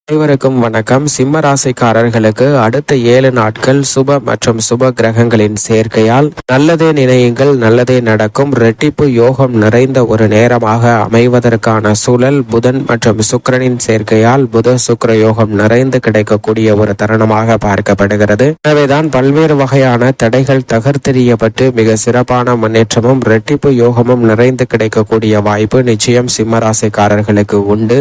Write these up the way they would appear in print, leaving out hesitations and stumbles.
அனைவருக்கும் வணக்கம். சிம்ம ராசிக்காரர்களுக்கு அடுத்த 7 நாட்கள் சுப மற்றும் சுப கிரகங்களின் சேர்க்கையால் நல்லதே நினையுங்கள், நல்லதே நடக்கும், ரெட்டிப்பு யோகம் நிறைந்த ஒரு நேரமாக அமைவதற்கான சூழல் புதன் மற்றும் சுக்கிரனின் சேர்க்கையால் புத சுக்கிர யோகம் நிறைந்து கிடைக்கக்கூடிய ஒரு தருணமாக பார்க்கப்படுகிறது. எனவேதான் பல்வேறு வகையான தடைகள் தகர்த்தெறியப்பட்டு மிக சிறப்பான முன்னேற்றமும் ரெட்டிப்பு யோகமும் நிறைந்து கிடைக்கக்கூடிய வாய்ப்பு நிச்சயம் சிம்ம ராசிக்காரர்களுக்கு உண்டு.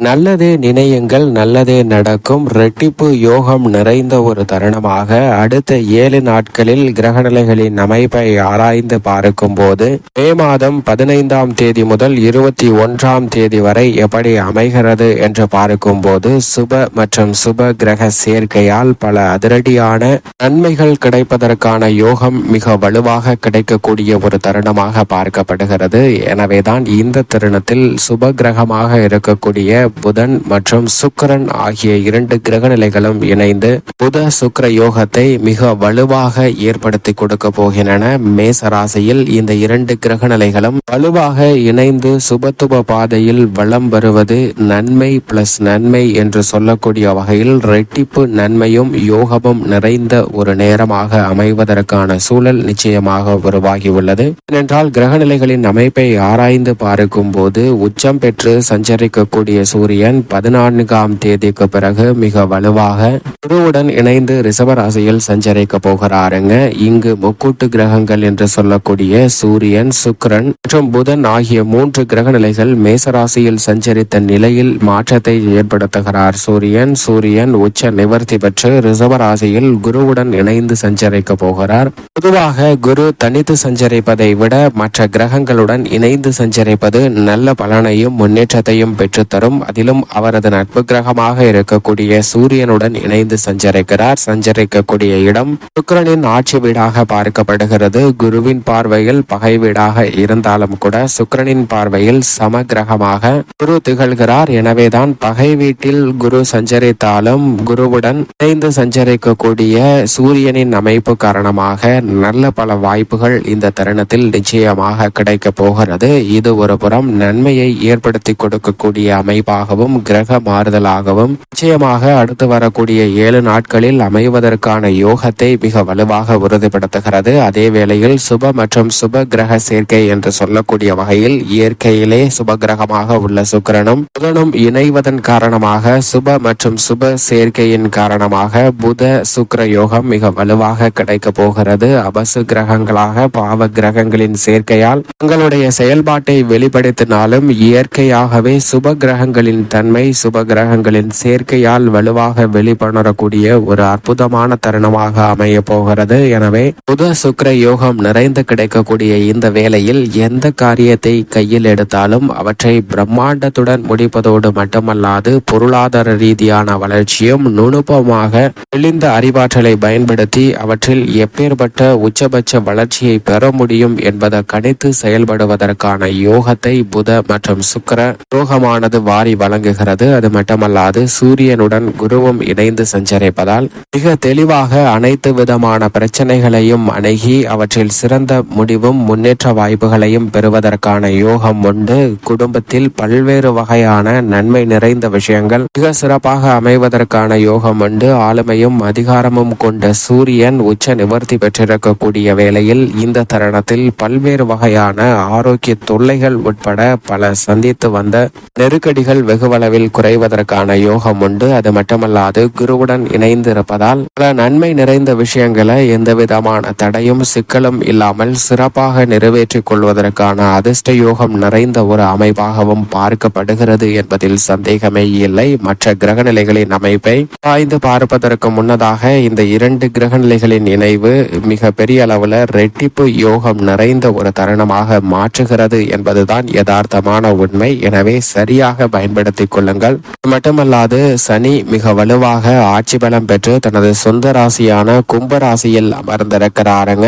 நல்லதே நினையுங்கள், நல்லதே நடக்கும், ரெட்டிப்பு யோகம் நிறைந்த ஒரு தருணமாக அடுத்த 7 நாட்களில் கிரகநிலைகளின் அமைப்பை ஆராய்ந்து பார்க்கும் போது மே மாதம் 15ஆம் தேதி முதல் 21ஆம் தேதி வரை எப்படி அமைகிறது என்று பார்க்கும் போது சுப மற்றும் சுப கிரக சேர்க்கையால் பல அதிரடியான நன்மைகள் கிடைப்பதற்கான யோகம் மிக வலுவாக கிடைக்கக்கூடிய ஒரு தருணமாக பார்க்கப்படுகிறது. எனவேதான் இந்த தருணத்தில் சுப கிரகமாக இருக்கக்கூடிய புதன் மற்றும் சுக்கிரன் ஆகிய 2 கிரகநிலைகளும் இணைந்து புத சுக்கிர யோகத்தை மிக வலுவாக ஏற்படுத்தி கொடுக்க போகின்றன. மேச ராசியில் இந்த 2 கிரகநிலைகளும் வலுவாக இணைந்து சுபத்துப பாதையில் வலம் வருவது நன்மை பிளஸ் நன்மை என்று சொல்லக்கூடிய வகையில் ரெட்டிப்பு நன்மையும் யோகமும் நிறைந்த ஒரு நேரமாக அமைவதற்கான சூழல் நிச்சயமாக உருவாகியுள்ளது. ஏனென்றால் கிரகநிலைகளின் அமைப்பை ஆராய்ந்து பார்க்கும் போது உச்சம் பெற்று சஞ்சரிக்கக்கூடிய சூரியன் 14ஆம் தேதிக்கு பிறகு மிக வலுவாக குருவுடன் இணைந்து ரிஷப ராசியில் சஞ்சரிக்க போகிறாருங்க. இங்கு முக்கூட்டு கிரகங்கள் என்று சொல்லக்கூடிய சூரியன், சுக்கிரன் மற்றும் புதன் ஆகிய 3 கிரக நிலைகள் மேசராசியில் சஞ்சரித்த நிலையில் மாற்றத்தை ஏற்படுத்துகிறார். சூரியன் உச்ச நிவர்த்தி பெற்று ரிஷப ராசியில் குருவுடன் இணைந்து சஞ்சரிக்க போகிறார். பொதுவாக குரு தனித்து சஞ்சரிப்பதை விட மற்ற கிரகங்களுடன் இணைந்து சஞ்சரிப்பது நல்ல பலனையும் முன்னேற்றத்தையும் பெற்றுத்தரும். அதிலும் அவரது நட்பு கிரகமாக இருக்கக்கூடிய சூரியனுடன் இணைந்து சஞ்சரிக்கக்கூடிய இடம் சுக்கிரனின் ஆட்சி வீடாக பார்க்கப்படுகிறது. குருவின் பார்வையில் பகை வீடாக இருந்தாலும் கூட சுக்கிரனின் பார்வையில் சம கிரகமாக குரு திகழ்கிறார். எனவேதான் பகை வீட்டில் குரு சஞ்சரித்தாலும் குருவுடன் இணைந்து சஞ்சரிக்கக்கூடிய சூரியனின் அமைப்பு காரணமாக நல்ல பல வாய்ப்புகள் இந்த தருணத்தில் நிச்சயமாக கிடைக்க போகிறது. இது ஒரு புறம் நன்மையை ஏற்படுத்தி கொடுக்கக்கூடிய அமைப்பாகவும் கிரக மாறுதலாகவும் நிச்சயமாக அடுத்து வரக்கூடிய 7 நாட்களில் அமைவதற்கான யோகத்தை மிக வலுவாக உறுதிப்படுத்துகிறது. அதே வேளையில் சுப மற்றும் சுப கிரக சேர்க்கை என்று சொல்லக்கூடிய வகையில் இயற்கையிலே சுப கிரகமாக உள்ள சுக்கிரனும் புதனும் இணைவதன் காரணமாக சுப மற்றும் சுப சேர்க்கையின் காரணமாக புத சுக்கிர யோகம் மிக வலுவாக கிடைக்க போகிறது. அபசு கிரகங்களாக பாவ கிரகங்களின் சேர்க்கையால் தங்களுடைய செயல்பாட்டை வெளிப்படுத்தினாலும் இயற்கையாகவே சுப கிரகங்களின் தன்மை சுப கிரகங்களின் சேர்க்கையால் வலுவாக வெளிப்படக்கூடிய ஒரு அற்புதமான தருணமாக அமைய போகிறது. எனவே புத சுக்கிர யோகம் நிறைந்து கிடைக்கக்கூடிய இந்த வேளையில் எந்த காரியத்தை கையில் எடுத்தாலும் அவற்றை பிரம்மாண்டத்துடன் முடிப்பதோடு மட்டுமல்லாது பொருளாதார ரீதியான வளர்ச்சியும் நுணுப்பமாக தெளிந்த அறிவாற்றலை பயன்படுத்தி அவற்றில் எப்பேற்பட்ட உச்சபட்ச வளர்ச்சியை பெற முடியும் என்பதை கணித்து செயல்படுவதற்கான யோகத்தை புத மற்றும் சுக்கிர யோகமானது வாரி வழங்குகிறது. அது மட்டுமல்லாது சூரியனுடன் குருவும் இணைந்து சஞ்சரிப்பதால் மிக தெளிவாக அனைத்து விதமான பிரச்சனைகளையும் அணுகி அவற்றில் சிறந்த முடிவும் முன்னேற்ற வாய்ப்புகளையும் பெறுவதற்கான யோகம் உண்டு. குடும்பத்தில் பல்வேறு வகையான நன்மை நிறைந்த விஷயங்கள் மிக சிறப்பாக அமைவதற்கான யோகம் உண்டு. ஆளுமையும் அதிகாரமும் கொண்ட சூரியன் உச்ச நிவர்த்தி பெற்றிருக்கக்கூடிய வேளையில் இந்த தருணத்தில் பல்வேறு வகையான ஆரோக்கிய தொல்லைகள் உட்பட பல சந்தித்து வந்த நெருக்கடிகள் வெகுவளவில் குறைவதற்கான யோகம் உண்டு. அது மட்டுமல்லாது குருவுடன் இணைந்து இருப்பதால் பல நன்மை நிறைந்த விஷயங்களை எந்த விதமான தடையும் சிக்கலும் இல்லாமல் சிறப்பாக நிறைவேற்றிக் கொள்வதற்கான அதிர்ஷ்ட யோகம் நிறைந்த ஒரு அமைப்பாகவும் பார்க்கப்படுகிறது என்பதில் சந்தேகமே இல்லை. மற்ற கிரகநிலைகளின் அமைப்பை ஆய்ந்து பார்ப்பதற்கு முன்னதாக இந்த 2 கிரகநிலைகளின் இணைவு மிக பெரிய அளவுல ரெட்டிப்பு யோகம் நிறைந்த ஒரு தருணமாக மாற்றுகிறது என்பதுதான் யதார்த்தமான உண்மை. எனவே சரியாக பயன்படுத்திக் கொள்ளுங்கள். மட்டுமல்லாது சனி மிக வலுவாக ஆட்சி பலம் பெற்று தனது சொந்த ராசியான கும்ப ராசியில் அமர்ந்திருக்கிறாருங்க.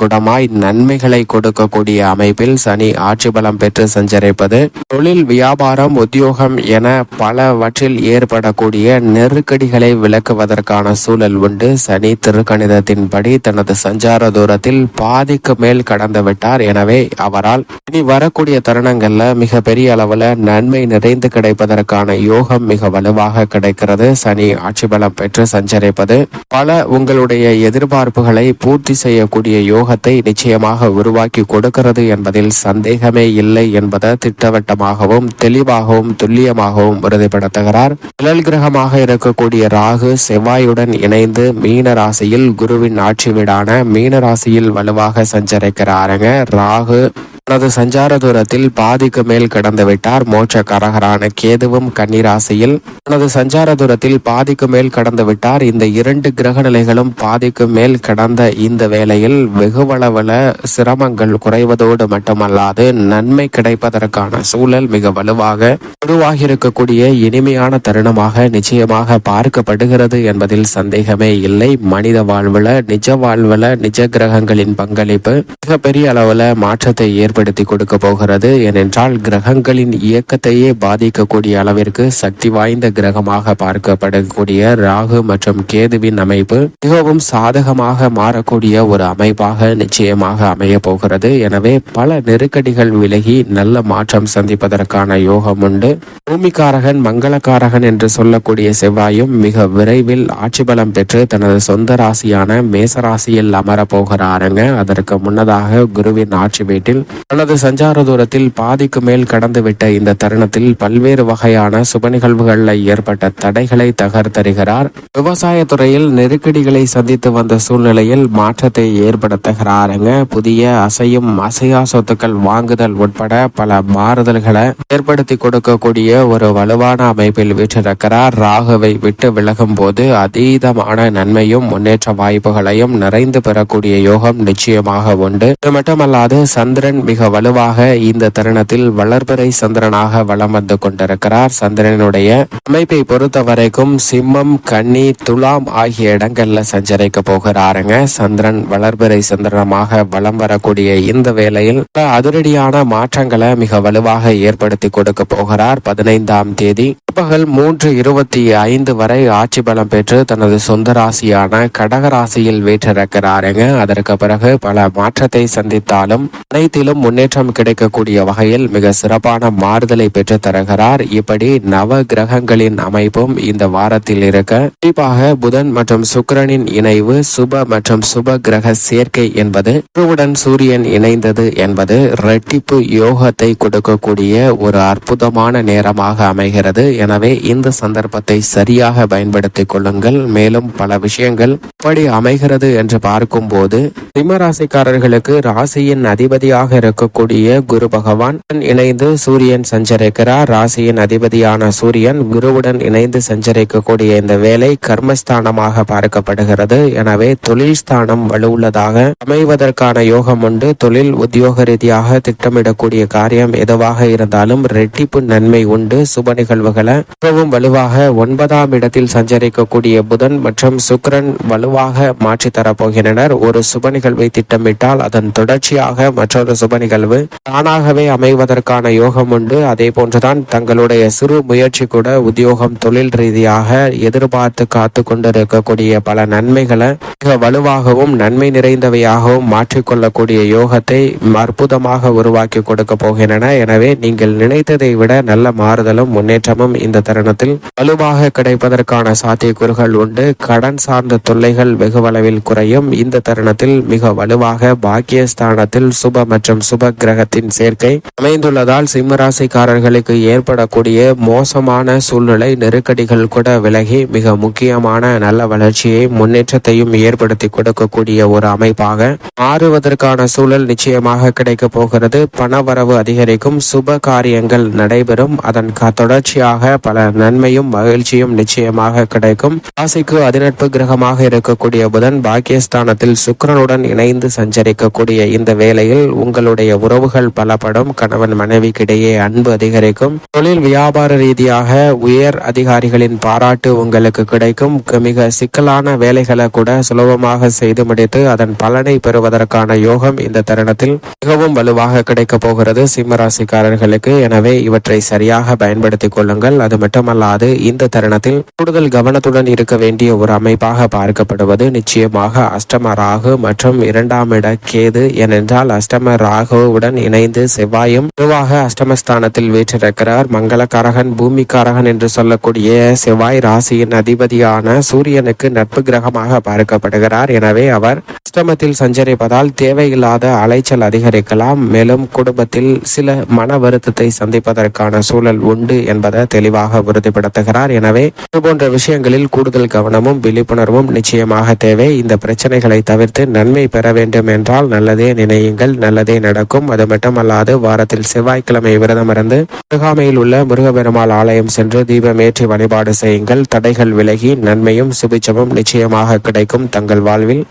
குடமாய் நன்மைகளை கொடுக்கக்கூடிய அமைப்பில் சனி ஆட்சி பலம் பெற்று சஞ்சரிப்பது தொழில், வியாபாரம், உத்தியோகம் என பலவற்றில் ஏற்படக்கூடிய நெருக்கடிகளை விளக்குவதற்கான சூழல் உண்டு. சனி திருக்கணிதத்தின்படி தனது சஞ்சார தூரத்தில் பாதிக்கு மேல் கடந்து விட்டார். எனவே அவரால் இனி வரக்கூடிய தருணங்கள்ல மிக பெரிய அளவுல நன்மை நிறைந்து கிடைப்பதற்கான யோகம் மிக வலுவாக கிடைக்கிறது. சனி ஆட்சி பலம் பெற்று சஞ்சரிப்பது பல உங்களுடைய எதிர்பார்ப்புகளை பூர்த்தி செய்யக்கூடிய யோகத்தை நிச்சயமாக உருவாக்கி கொடுக்கிறது என்பதில் சந்தேகமே இல்லை என்பதை திட்டவட்டமாகவும் தெளிவாகவும் துல்லியமாகவும் உறுதிப்படுத்துகிறார். நிழல் கிரகமாக இருக்கக்கூடிய ராகு செவ்வாயுடன் இணைந்து மீன ராசியில் குருவின் ஆட்சி வீடான மீன ராசியில் வலுவாக சஞ்சரிக்கிறாருங்க. ராகு தனது சஞ்சார தூரத்தில் பாதிக்கு மேல் கடந்து விட்டார். மோட்சக்காரகரான கேதுவும் கன்னிராசியில் தனது சஞ்சார தூரத்தில் பாதிக்கு மேல் கடந்து விட்டார். இந்த 2 கிரக நிலைகளும் பாதிக்கு மேல் கடந்த இந்த வேளையில் வெகுவளவுல சிரமங்கள் குறைவதோடு மட்டுமல்லாது நன்மை கிடைப்பதற்கான சூழல் மிக வலுவாக உருவாகி இருக்கக்கூடிய இனிமையான தருணமாக நிச்சயமாக பார்க்கப்படுகிறது என்பதில் சந்தேகமே இல்லை. மனித வாழ்வுல நிஜ வாழ்வுல நிஜ கிரகங்களின் பங்களிப்பு மிகப்பெரிய அளவுல மாற்றத்தை ஏற்படுத்தி கொடுக்க போகிறது. ஏனென்றால் கிரகங்களின் இயக்கத்தையே பாதிக்கக்கூடிய அளவிற்கு சக்தி வாய்ந்த கிரகமாக பார்க்கப்படக்கூடிய ராகு மற்றும் கேதுவின் அமைப்பு மிகவும் சாதகமாக மாறக்கூடிய ஒரு அமைப்பாக நிச்சயமாக அமைய போகிறது. எனவே பல நெருக்கடிகள் விலகி நல்ல மாற்றம் சந்திப்பதற்கான யோகம் உண்டு. பூமிக்காரகன் மங்களக்காரகன் என்று சொல்லக்கூடிய செவ்வாயும் மிக விரைவில் ஆட்சி பலம் பெற்று தனது சொந்த ராசியான மேசராசியில் அமரப்போகிறாருங்க. அதற்கு முன்னதாக குருவின் ஆட்சி வீட்டில் தனது சஞ்சார தூரத்தில் பாதிக்கு மேல் கடந்துவிட்ட இந்த தருணத்தில் பல்வேறு வகையான சுப நிகழ்வுகளில் ஏற்பட்ட தடைகளை தகர்த்தருகிறார். விவசாய துறையில் நெருக்கடிகளை சந்தித்து வந்த சூழ்நிலையில் மாற்றத்தை ஏற்படுத்துகிறாருங்க. புதிய அசையும் அசையா சொத்துக்கள் வாங்குதல் உட்பட பல மாறுதல்களை ஏற்படுத்தி கொடுக்கக்கூடிய ஒரு வலுவான அமைப்பில் வீற்றிருக்கிறார். ராகுவை விட்டு விலகும் போது அதீதமான நன்மையும் முன்னேற்ற வாய்ப்புகளையும் நிறைந்து பெறக்கூடிய யோகம் நிச்சயமாக உண்டு. இது மட்டுமல்லாது சந்திரன் மிக வலுவாக இந்த தருணத்தில் வளர்பிறை சந்திரனாக வலம் வந்து கொண்டிருக்கிறார். சந்திரனுடைய அமைப்பை பொறுத்த வரைக்கும் சிம்மம் கன்னி துலாம் ஆகிய இடங்கள்ல சஞ்சரிக்க போகிறாருங்க. சந்திரன் வளர்பிறை சந்திரனாக வலம் வரக்கூடிய இந்த வேளையில் அதிரடியான மாற்றங்களை மிக வலுவாக ஏற்படுத்தி கொடுக்க போகிறார். 15ஆம் தேதி பிற்பகல் 3:25 வரை ஆட்சி பலம் பெற்று தனது சொந்த ராசியான கடக ராசியில் வீற்றிருக்கிறாருங்க. அதற்கு பிறகு பல மாற்றத்தை சந்தித்தாலும் அனைத்திலும் முன்னேற்றம் கிடைக்கக்கூடிய வகையில் மிக சிறப்பான மாறுதலை பெற்று தருகிறார். இப்படி நவ கிரகங்களின் அமைப்பும் இந்த வாரத்தில் இருக்க குறிப்பாக புதன் மற்றும் சுக்கிரனின் இணைவு சுப மற்றும் சுப கிரக சேர்க்கை என்பது குருவுடன் சூரியன் இணைந்தது என்பது இரட்டிப்பு யோகத்தை கொடுக்கக்கூடிய ஒரு அற்புதமான நேரமாக அமைகிறது. எனவே இந்த சந்தர்ப்பத்தை சரியாக பயன்படுத்திக் கொள்ளுங்கள். மேலும் பல விஷயங்கள் எப்படி அமைகிறது என்று பார்க்கும் போது சிம்ம ராசிக்காரர்களுக்கு ராசியின் அதிபதியாக இருக்கக்கூடிய குரு பகவான் இணைந்து சூரியன் சஞ்சரிக்கிறார். ராசியின் அதிபதியான சூரியன் குருவுடன் இணைந்து சஞ்சரிக்கக்கூடிய இந்த வேலை கர்மஸ்தானமாக பார்க்கப்படுகிறது. எனவே தொழில் ஸ்தானம் வலுவுள்ளதாக அமைவதற்கான யோகம் உண்டு. தொழில் உத்தியோக ரீதியாக திட்டமிடக்கூடிய காரியம் எதுவாக இருந்தாலும் ரெட்டிப்பு நன்மை உண்டு. சுப நிகழ்வுகளை மிகவும் வலுவாக 9ஆம் இடத்தில் சஞ்சரிக்கக்கூடிய புதன் மற்றும் சுக்கிரன் வலுவாக மாற்றி தரப்போகின்றனர். ஒரு சுப நிகழ்வை திட்டமிட்டால் அதன் தொடர்ச்சியாக மற்றொரு சுப நிகழ்வு தானாகவே அமைவதற்கான யோகம் உண்டு. அதே போன்றுதான் தங்களுடைய சிறு முயற்சி கூட உத்தியோகம் தொழில் ரீதியாக எதிர்பார்த்து காத்து கொண்டிருக்கக்கூடிய பல நன்மைகளை மிக வலுவாகவும் நன்மை நிறைந்தவையாகவும் மாற்றிக்கொள்ளக்கூடிய யோகத்தை அற்புதமாக உருவாக்கி கொடுக்க போகின்றன. எனவே நீங்கள் நினைத்ததை விட நல்ல மாறுதலும் முன்னேற்றமும் இந்த தருணத்தில் வலுவாக கிடைப்பதற்கான சாத்தியக்கூறுகள் உண்டு. கடன் சார்ந்த தொல்லைகள் வெகுவளவில் குறையும். இந்த தருணத்தில் மிக வலுவாக பாக்கியஸ்தானத்தில் சுப மற்றும் சுப கிரகத்தின் சேர்க்கை அமைந்துள்ளதால் சிம்மராசிக்காரர்களுக்கு ஏற்படக்கூடிய மோசமான சூழ்நிலை நெருக்கடிகள் கூட விலகி மிக முக்கியமான நல்ல வளர்ச்சியை முன்னேற்றத்தையும் ஏற்படுத்தி கொடுக்கக்கூடிய ஒரு அமைப்பாக மாறுவதற்கான சூழல் நிச்சயமாக கிடைக்க போகிறது. பணவரவு அதிகரிக்கும். சுப காரியங்கள் நடைபெறும். அதன் தொடர்ச்சியாக பல நன்மையும் மகிழ்ச்சியும் நிச்சயமாக கிடைக்கும். ராசிக்கு அதிநட்பு கிரகமாக இருக்கக்கூடிய புதன் பாக்கியஸ்தானத்தில் சுக்கிரனுடன் இணைந்து சஞ்சரிக்கக்கூடிய இந்த வேளையில் உங்களுடைய உறவுகள் பலப்படும். கணவன் மனைவிக்கிடையே அன்பு அதிகரிக்கும். தொழில் வியாபார ரீதியாக உயர் அதிகாரிகளின் பாராட்டு உங்களுக்கு கிடைக்கும். மிக சிக்கலான வேலைகளை கூட சுலபமாக செய்து முடித்து அதன் பலனை பெறுவதற்கான யோகம் இந்த தருணத்தில் மிகவும் வலுவாக கிடைக்க போகிறது சிம்மராசிக்காரர்களுக்கு. எனவே இவற்றை சரியாக பயன்படுத்திக் கொள்ளுங்கள். அது மட்டுமல்லாது இந்த தருணத்தில் கூடுதல் கவனத்துடன் இருக்க வேண்டிய ஒரு அமைப்பாக பார்க்கப்படுவது நிச்சயமாக அஷ்டம ராகு மற்றும் 2ஆம் இட கேது. ஏனென்றால் அஷ்டம ராகு ராகுவுடன் இணைந்து செவ்வாயும் பொதுவாக அஷ்டமஸ்தானத்தில் வீற்றிருக்கிறார். மங்களகாரகன் பூமிக்காரகன் என்று சொல்லக்கூடிய செவ்வாய் ராசியின் அதிபதியான சூரியனுக்கு நட்பு கிரகமாக பார்க்கப்படுகிறார். எனவே அவர் அஷ்டமத்தில் சஞ்சரிப்பதால் தேவையில்லாத அலைச்சல் அதிகரிக்கலாம். மேலும் குடும்பத்தில் சில மன வருத்தத்தை சந்திப்பதற்கான சூழல் உண்டு என்பதை தெளிவாக உறுதிப்படுத்துகிறார். எனவே இதுபோன்ற விஷயங்களில் கூடுதல் கவனமும் விழிப்புணர்வும் நிச்சயமாக தேவை. இந்த பிரச்சனைகளை தவிர்த்து நன்மை பெற வேண்டும் என்றால் நல்லதே நினையுங்கள், நல்லதே நடக்கும். அது மட்டுமல்லாது வாரத்தில் செவ்வாய்க்கிழமை விரதமிருந்து அருகாமையில் உள்ள முருகப்பெருமாள் ஆலயம் சென்று தீபமேற்றி வழிபாடு செய்யுங்கள். தடைகள் விலகி நன்மையும் சுபிட்சமும் நிச்சயமாக கிடைக்கும் தங்கள் வாழ்வில்.